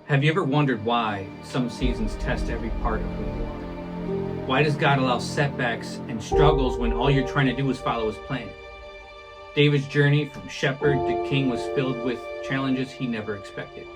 Have you ever wondered why some seasons test every part of who you are? Why does God allow setbacks and struggles when all you're trying to do is follow his plan? David's journey from shepherd to king was filled with challenges he never expected.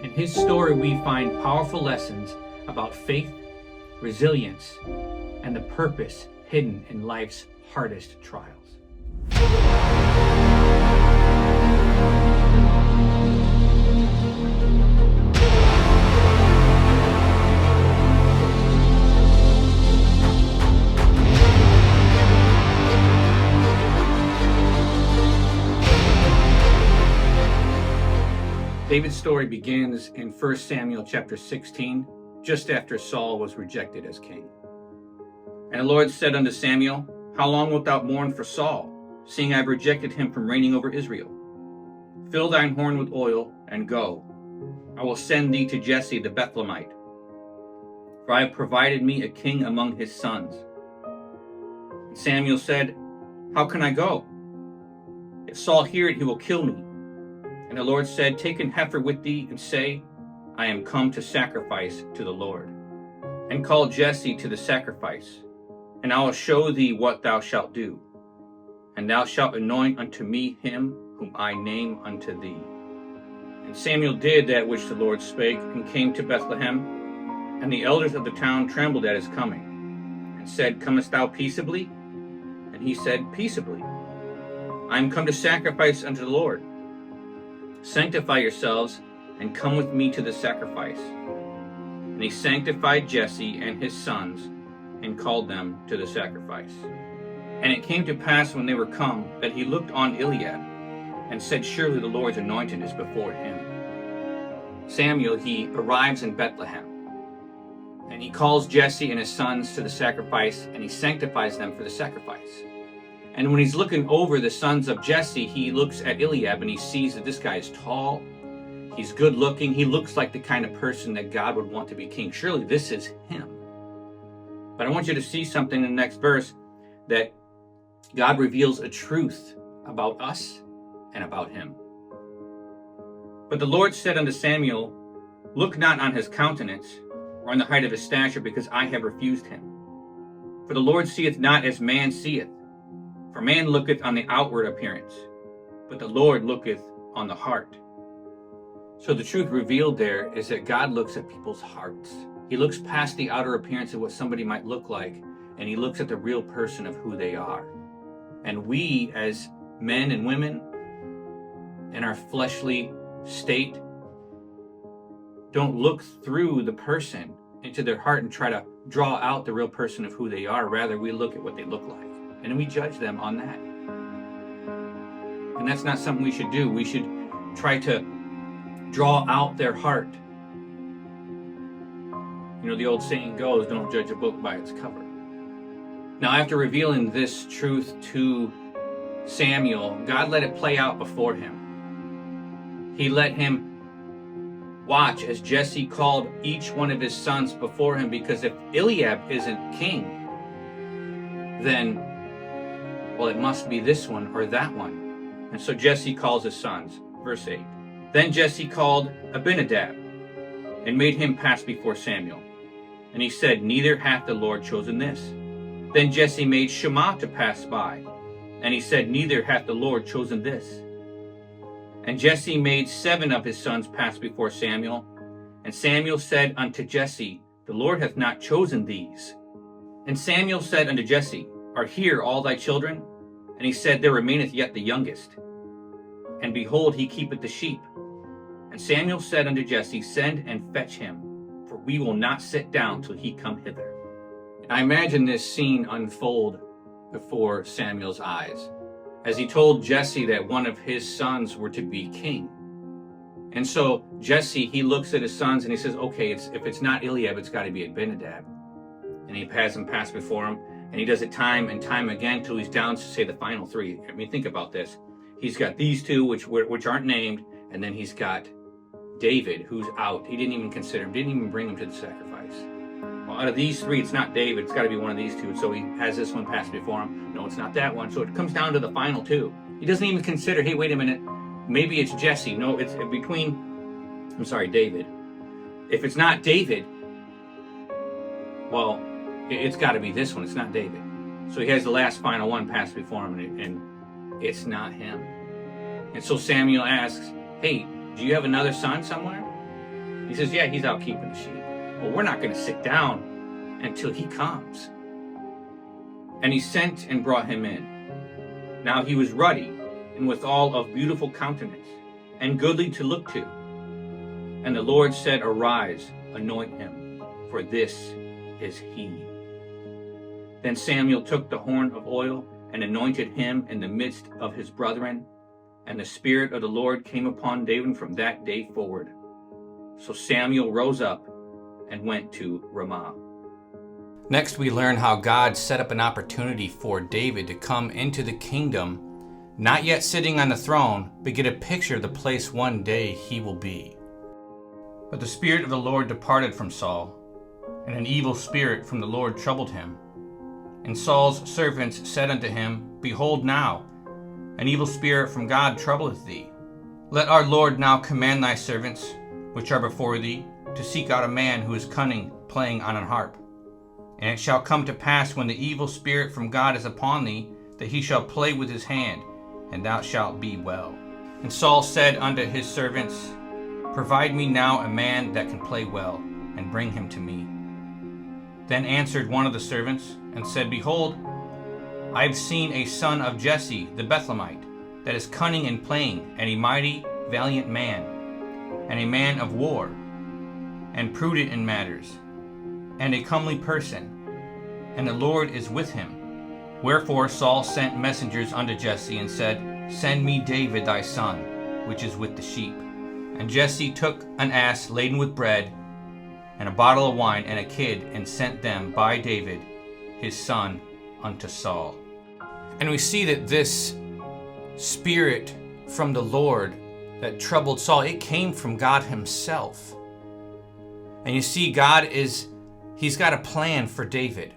In his story, we find powerful lessons about faith, resilience, and the purpose hidden in life's hardest trials. David's story begins in 1 Samuel chapter 16, just after Saul was rejected as king. And the Lord said unto Samuel, How long wilt thou mourn for Saul, seeing I have rejected him from reigning over Israel? Fill thine horn with oil, and go. I will send thee to Jesse the Bethlehemite, for I have provided me a king among his sons. And Samuel said, How can I go? If Saul hear it, he will kill me. And the Lord said, Take an heifer with thee, and say, I am come to sacrifice to the Lord. And call Jesse to the sacrifice, and I will show thee what thou shalt do. And thou shalt anoint unto me him whom I name unto thee. And Samuel did that which the Lord spake, and came to Bethlehem. And the elders of the town trembled at his coming, and said, Comest thou peaceably? And he said, Peaceably. I am come to sacrifice unto the Lord. Sanctify yourselves, and come with me to the sacrifice. And he sanctified Jesse and his sons, and called them to the sacrifice. And it came to pass when they were come, that he looked on Eliab, and said, Surely the Lord's anointed is before him. Samuel, he arrives in Bethlehem, and he calls Jesse and his sons to the sacrifice, and he sanctifies them for the sacrifice. And when he's looking over the sons of Jesse, he looks at Eliab and he sees that this guy is tall, he's good looking, he looks like the kind of person that God would want to be king. Surely this is him. But I want you to see something in the next verse, that God reveals a truth about us and about him. But the Lord said unto Samuel, Look not on his countenance, or on the height of his stature, because I have refused him. For the Lord seeth not as man seeth. For man looketh on the outward appearance, but the Lord looketh on the heart. So the truth revealed there is that God looks at people's hearts. He looks past the outer appearance of what somebody might look like, and he looks at the real person of who they are. And we, as men and women, in our fleshly state, don't look through the person into their heart and try to draw out the real person of who they are. Rather, we look at what they look like, and we judge them on that. And that's not something we should do. We should try to draw out their heart. You know, the old saying goes, don't judge a book by its cover. Now, after revealing this truth to Samuel, God let it play out before him. He let him watch as Jesse called each one of his sons before him, because if Eliab isn't king, then, well, it must be this one or that one. And so Jesse calls his sons. Verse 8. Then Jesse called Abinadab, and made him pass before Samuel. And he said, Neither hath the Lord chosen this. Then Jesse made Shammah to pass by, and he said, Neither hath the Lord chosen this. And Jesse made 7 of his sons pass before Samuel. And Samuel said unto Jesse, The Lord hath not chosen these. And Samuel said unto Jesse, Are here all thy children? And he said, There remaineth yet the youngest. And behold, he keepeth the sheep. And Samuel said unto Jesse, Send and fetch him, for we will not sit down till he come hither. I imagine this scene unfold before Samuel's eyes, as he told Jesse that one of his sons were to be king. And so Jesse, he looks at his sons and he says, okay, if it's not Eliab, it's got to be Abinadab. And he has him pass before him, and he does it time and time again till he's down to, say, the final 3. I mean, think about this. He's got these 2, which aren't named, and then he's got David, who's out. He didn't even consider him, didn't even bring him to the sacrifice. Well, out of these 3, it's not David. It's got to be one of these 2. So he has this one pass before him. No, it's not that one. So it comes down to the final 2. He doesn't even consider, hey, wait a minute, maybe it's Jesse. No, it's between David. If it's not David, well, it's got to be this one. It's not David. So he has the last final one passed before him, and it's not him. And so Samuel asks, hey, do you have another son somewhere? He says, yeah, he's out keeping the sheep. Well, we're not going to sit down until he comes. And he sent and brought him in. Now he was ruddy, and withal of beautiful countenance, and goodly to look to. And the Lord said, arise, anoint him, for this is he. Then Samuel took the horn of oil and anointed him in the midst of his brethren. And the Spirit of the Lord came upon David from that day forward. So Samuel rose up and went to Ramah. Next, we learn how God set up an opportunity for David to come into the kingdom, not yet sitting on the throne, but get a picture of the place one day he will be. But the Spirit of the Lord departed from Saul, and an evil spirit from the Lord troubled him. And Saul's servants said unto him, behold now, an evil spirit from God troubleth thee. Let our Lord now command thy servants, which are before thee, to seek out a man who is cunning, playing on an harp. And it shall come to pass, when the evil spirit from God is upon thee, that he shall play with his hand, and thou shalt be well. And Saul said unto his servants, provide me now a man that can play well, and bring him to me. Then answered one of the servants, and said, behold, I have seen a son of Jesse the Bethlehemite, that is cunning in playing, and a mighty valiant man, and a man of war, and prudent in matters, and a comely person, and the Lord is with him. Wherefore Saul sent messengers unto Jesse, and said, send me David thy son, which is with the sheep. And Jesse took an ass laden with bread, and a bottle of wine, and a kid, and sent them by David his son unto Saul. And we see that this spirit from the Lord that troubled Saul, it came from God himself. And you see, he's got a plan for David.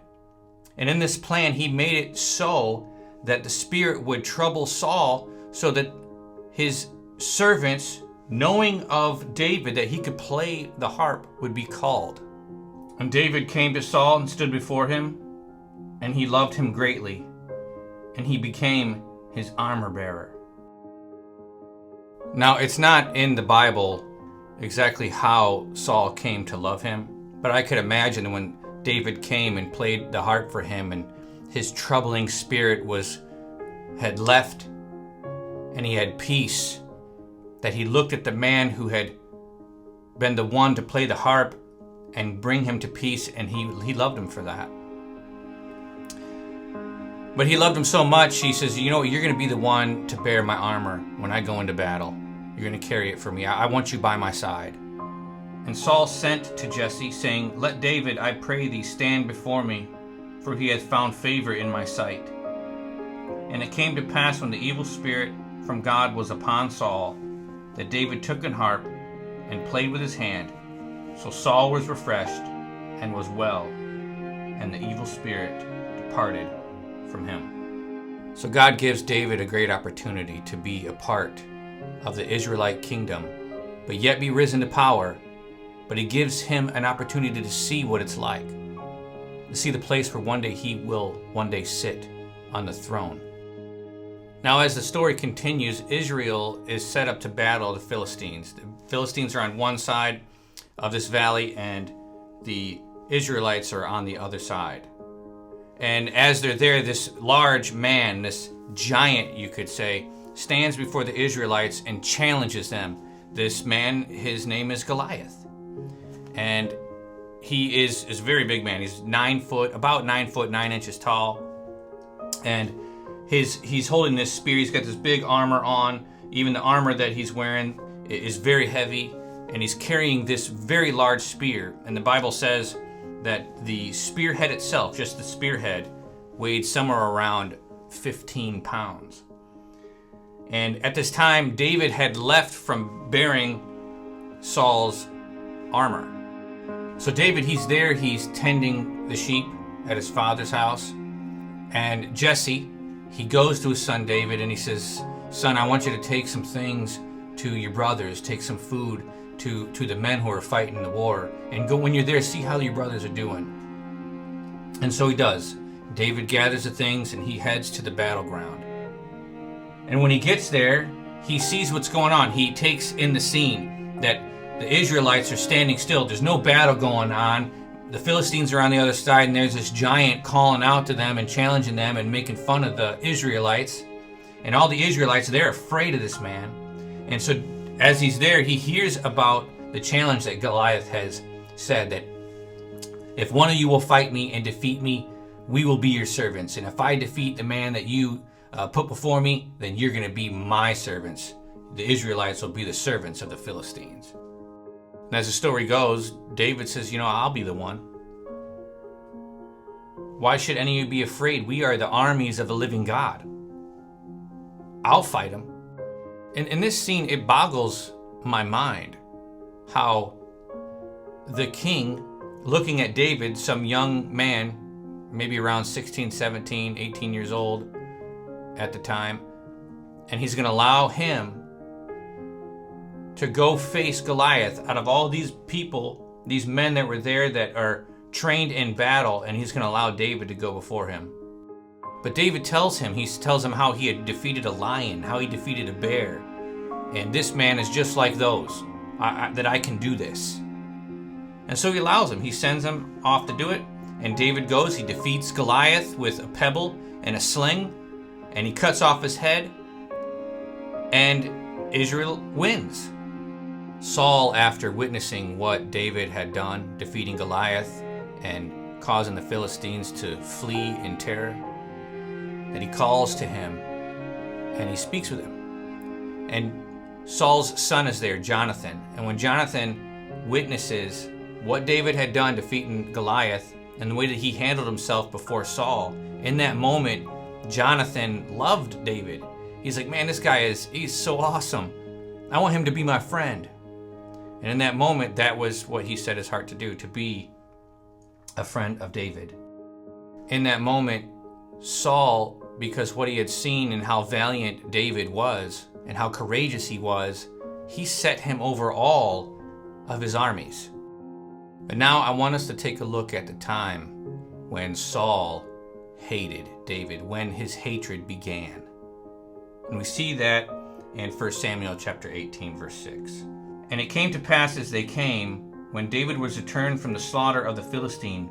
And in this plan, he made it so that the spirit would trouble Saul, so that his servants, knowing of David that he could play the harp, would be called. And David came to Saul and stood before him, and he loved him greatly, and he became his armor bearer. Now, it's not in the Bible exactly how Saul came to love him, but I could imagine when David came and played the harp for him, and his troubling spirit had left, and he had peace, that he looked at the man who had been the one to play the harp and bring him to peace, and he loved him for that. But he loved him so much, he says, you know, you're going to be the one to bear my armor when I go into battle. You're going to carry it for me. I want you by my side. And Saul sent to Jesse, saying, let David, I pray thee, stand before me, for he hath found favor in my sight. And it came to pass, when the evil spirit from God was upon Saul, that David took an harp and played with his hand. So Saul was refreshed and was well, and the evil spirit departed from him. So God gives David a great opportunity to be a part of the Israelite kingdom, but yet be risen to power. But he gives him an opportunity to see what it's like, to see the place where one day he will sit on the throne. Now, as the story continues, Israel is set up to battle the Philistines. The Philistines are on one side of this valley, and the Israelites are on the other side. And as they're there, this large man, this giant, you could say, stands before the Israelites and challenges them. This man, his name is Goliath. And he is a very big man. He's about 9 foot 9 inches tall. And he's holding this spear. He's got this big armor on. Even the armor that he's wearing is very heavy. And he's carrying this very large spear. And the Bible says that the spearhead itself, just the spearhead, weighed somewhere around 15 pounds. And at this time, David had left from bearing Saul's armor. So David, he's there, he's tending the sheep at his father's house. And Jesse, he goes to his son David and he says, son, I want you to take some things to your brothers, take some food to the men who are fighting the war, and go, when you're there, see how your brothers are doing. And so he does. David gathers the things and he heads to the battleground. And when he gets there, he sees what's going on. He takes in the scene that the Israelites are standing still. There's no battle going on. The Philistines are on the other side, and there's this giant calling out to them and challenging them and making fun of the Israelites. And all the Israelites, they're afraid of this man. And so as he's there, he hears about the challenge that Goliath has said, that if one of you will fight me and defeat me, we will be your servants. And if I defeat the man that you put before me, then you're going to be my servants. The Israelites will be the servants of the Philistines. And as the story goes, David says, I'll be the one. Why should any of you be afraid? We are the armies of the living God. I'll fight him. And in this scene, it boggles my mind how the king, looking at David, some young man, maybe around 16, 17, 18 years old at the time, and he's going to allow him to go face Goliath out of all these people, these men that were there that are trained in battle, and he's going to allow David to go before him. But David tells him how he had defeated a lion, how he defeated a bear. And this man is just like those, that I can do this. And so he allows him. He sends him off to do it. And David goes, he defeats Goliath with a pebble and a sling. And he cuts off his head. And Israel wins. Saul, after witnessing what David had done, defeating Goliath and causing the Philistines to flee in terror, that he calls to him and he speaks with him. And Saul's son is there, Jonathan. And when Jonathan witnesses what David had done defeating Goliath and the way that he handled himself before Saul, in that moment, Jonathan loved David. He's like, man, this guy he's so awesome. I want him to be my friend. And in that moment, that was what he set his heart to do, to be a friend of David. In that moment, Saul, because what he had seen and how valiant David was and how courageous he was, he set him over all of his armies. But now I want us to take a look at the time when Saul hated David, when his hatred began. And we see that in 1 Samuel chapter 18, verse 6. And it came to pass as they came, when David was returned from the slaughter of the Philistine,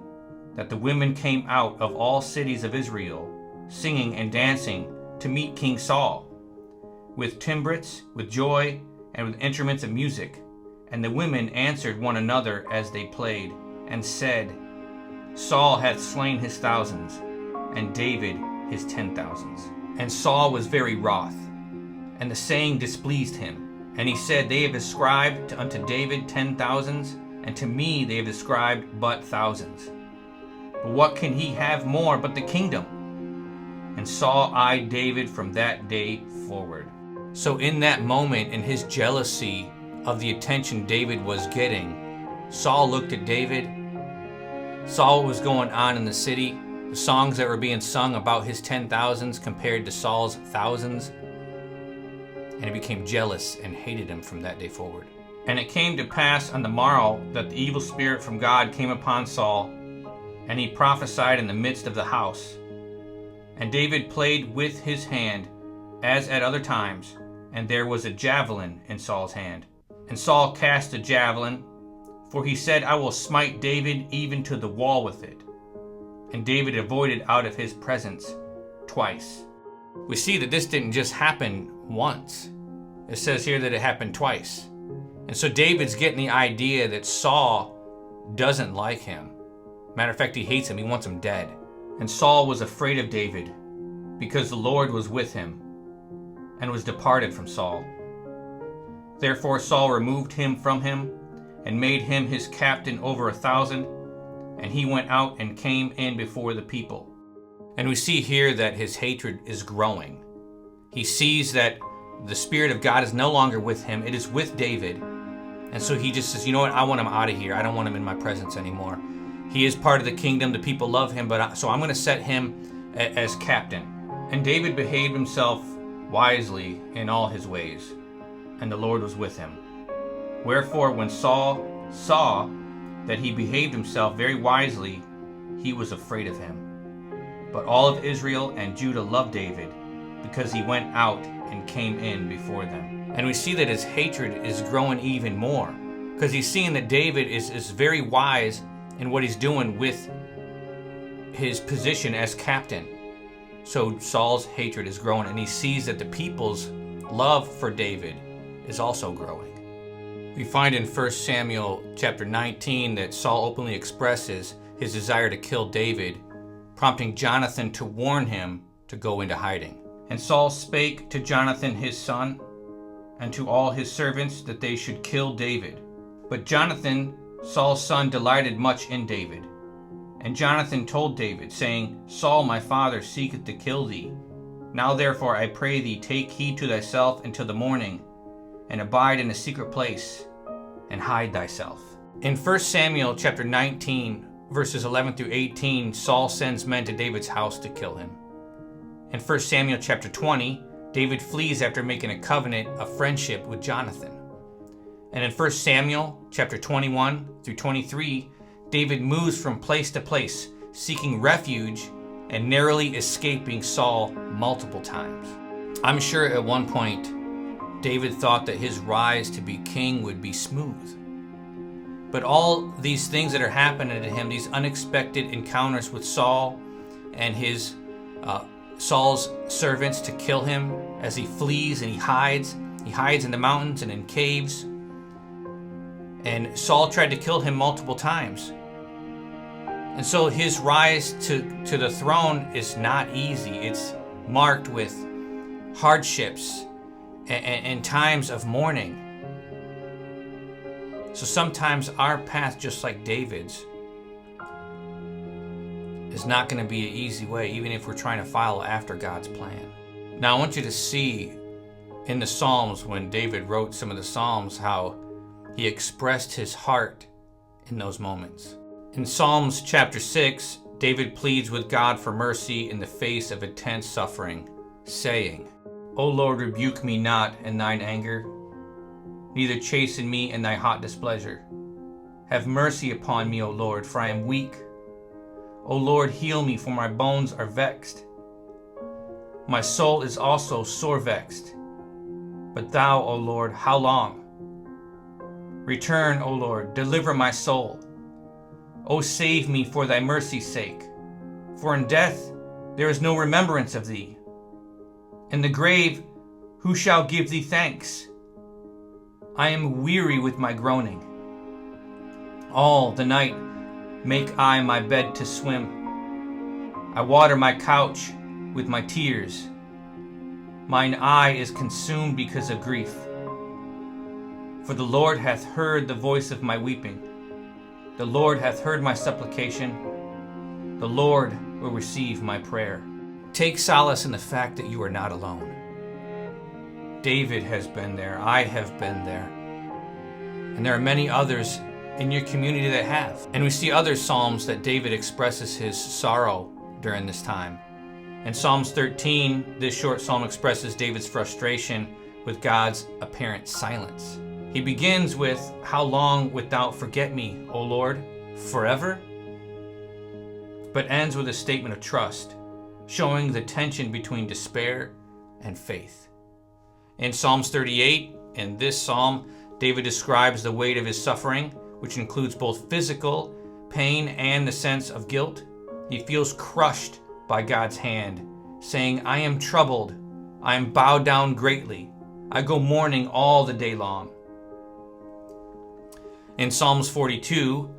that the women came out of all cities of Israel, singing and dancing to meet King Saul, with timbrels, with joy, and with instruments of music. And the women answered one another as they played, and said, Saul hath slain his thousands, and David his 10,000s. And Saul was very wroth, and the saying displeased him. And he said, They have ascribed unto David 10,000s, and to me they have ascribed but thousands. But what can he have more but the kingdom? And Saul eyed David from that day forward. So in that moment, in his jealousy of the attention David was getting, Saul looked at David, saw what was going on in the city, the songs that were being sung about his 10,000s compared to Saul's thousands, and he became jealous and hated him from that day forward. And it came to pass on the morrow that the evil spirit from God came upon Saul, and he prophesied in the midst of the house. And David played with his hand, as at other times, and there was a javelin in Saul's hand. And Saul cast a javelin, for he said, I will smite David even to the wall with it. And David avoided out of his presence twice. We see that this didn't just happen once. It says here that it happened twice. And so David's getting the idea that Saul doesn't like him. Matter of fact, he hates him. He wants him dead. And Saul was afraid of David because the Lord was with him and was departed from Saul. Therefore Saul removed him from him and made him his captain over 1,000, and he went out and came in before the people. And we see here that his hatred is growing. He sees that the Spirit of God is no longer with him. It is with David. And so he just says, you know what? I want him out of here. I don't want him in my presence anymore. He is part of the kingdom. The people love him, so I'm going to set him as captain. And David behaved himself wisely in all his ways, and the Lord was with him. Wherefore, when Saul saw that he behaved himself very wisely, he was afraid of him. But all of Israel and Judah loved David, because he went out and came in before them. And we see that his hatred is growing even more, because he's seeing that David is very wise in what he's doing with his position as captain. So Saul's hatred is growing, and he sees that the people's love for David is also growing. We find in 1 Samuel chapter 19 that Saul openly expresses his desire to kill David, prompting Jonathan to warn him to go into hiding. And Saul spake to Jonathan his son, and to all his servants, that they should kill David. But Jonathan, Saul's son, delighted much in David. And Jonathan told David, saying, Saul my father seeketh to kill thee. Now therefore I pray thee, take heed to thyself until the morning, and abide in a secret place, and hide thyself. In 1 Samuel chapter 19, verses 11 through 18, Saul sends men to David's house to kill him. In 1 Samuel chapter 20, David flees after making a covenant of friendship with Jonathan. And in 1 Samuel chapter 21 through 23, David moves from place to place, seeking refuge and narrowly escaping Saul multiple times. I'm sure at one point, David thought that his rise to be king would be smooth. But all these things that are happening to him, these unexpected encounters with Saul and his Saul's servants to kill him as he flees and he hides in the mountains and in caves. And Saul tried to kill him multiple times. And so his rise to the throne is not easy. It's marked with hardships and times of mourning. So sometimes our path, just like David's, is not going to be an easy way, even if we're trying to follow after God's plan. Now I want you to see in the Psalms, when David wrote some of the Psalms, how he expressed his heart in those moments. In Psalms chapter 6, David pleads with God for mercy in the face of intense suffering, saying, O Lord, rebuke me not in thine anger, neither chasten me in thy hot displeasure. Have mercy upon me, O Lord, for I am weak. O Lord, heal me, for my bones are vexed. My soul is also sore vexed. But thou, O Lord, how long? Return, O Lord, deliver my soul. O save me for thy mercy's sake. For in death there is no remembrance of thee. In the grave who shall give thee thanks? I am weary with my groaning. All the night make I my bed to swim. I water my couch with my tears. Mine eye is consumed because of grief. For the Lord hath heard the voice of my weeping. The Lord hath heard my supplication. The Lord will receive my prayer. Take solace in the fact that you are not alone. David has been there. I have been there. And there are many others in your community that have. And we see other Psalms that David expresses his sorrow during this time. In Psalms 13, this short psalm expresses David's frustration with God's apparent silence. He begins with, How long wilt thou forget me, O Lord? Forever? But ends with a statement of trust, showing the tension between despair and faith. In Psalms 38, in this psalm, David describes the weight of his suffering, which includes both physical pain and the sense of guilt. He feels crushed by God's hand, saying, I am troubled, I am bowed down greatly, I go mourning all the day long. In Psalms 42,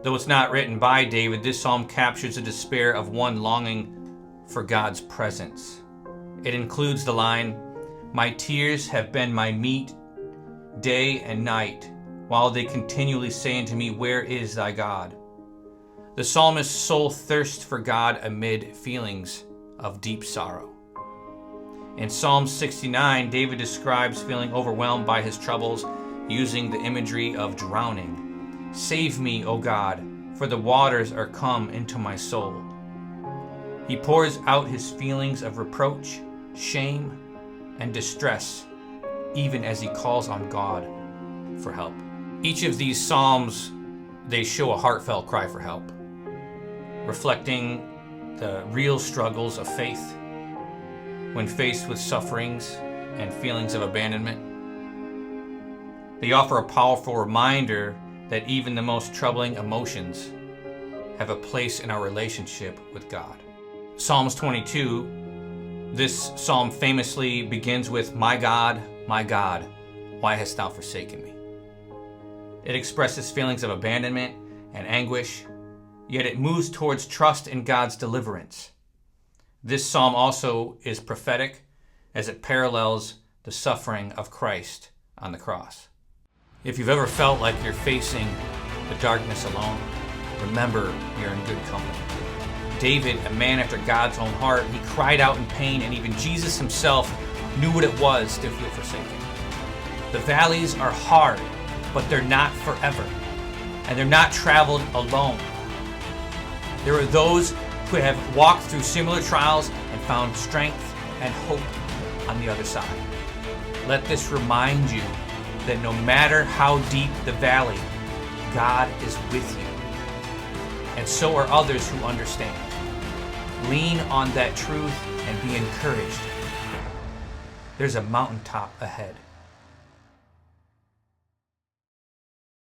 though it's not written by David, this psalm captures the despair of one longing for God's presence. It includes the line, My tears have been my meat day and night, while they continually say unto me, Where is thy God? The psalmist's soul thirsts for God amid feelings of deep sorrow. In Psalm 69, David describes feeling overwhelmed by his troubles, using the imagery of drowning. Save me, O God, for the waters are come into my soul. He pours out his feelings of reproach, shame, and distress, even as he calls on God. for help. Each of these psalms, they show a heartfelt cry for help, reflecting the real struggles of faith when faced with sufferings and feelings of abandonment. They offer a powerful reminder that even the most troubling emotions have a place in our relationship with God. Psalms 22, this psalm famously begins with, my God, why hast thou forsaken me?" It expresses feelings of abandonment and anguish, yet it moves towards trust in God's deliverance. This psalm also is prophetic as it parallels the suffering of Christ on the cross. If you've ever felt like you're facing the darkness alone, remember you're in good company. David, a man after God's own heart, he cried out in pain, and even Jesus himself knew what it was to feel forsaken. The valleys are hard, but they're not forever, and they're not traveled alone. There are those who have walked through similar trials and found strength and hope on the other side. Let this remind you that no matter how deep the valley, God is with you. And so are others who understand. Lean on that truth and be encouraged. There's a mountaintop ahead.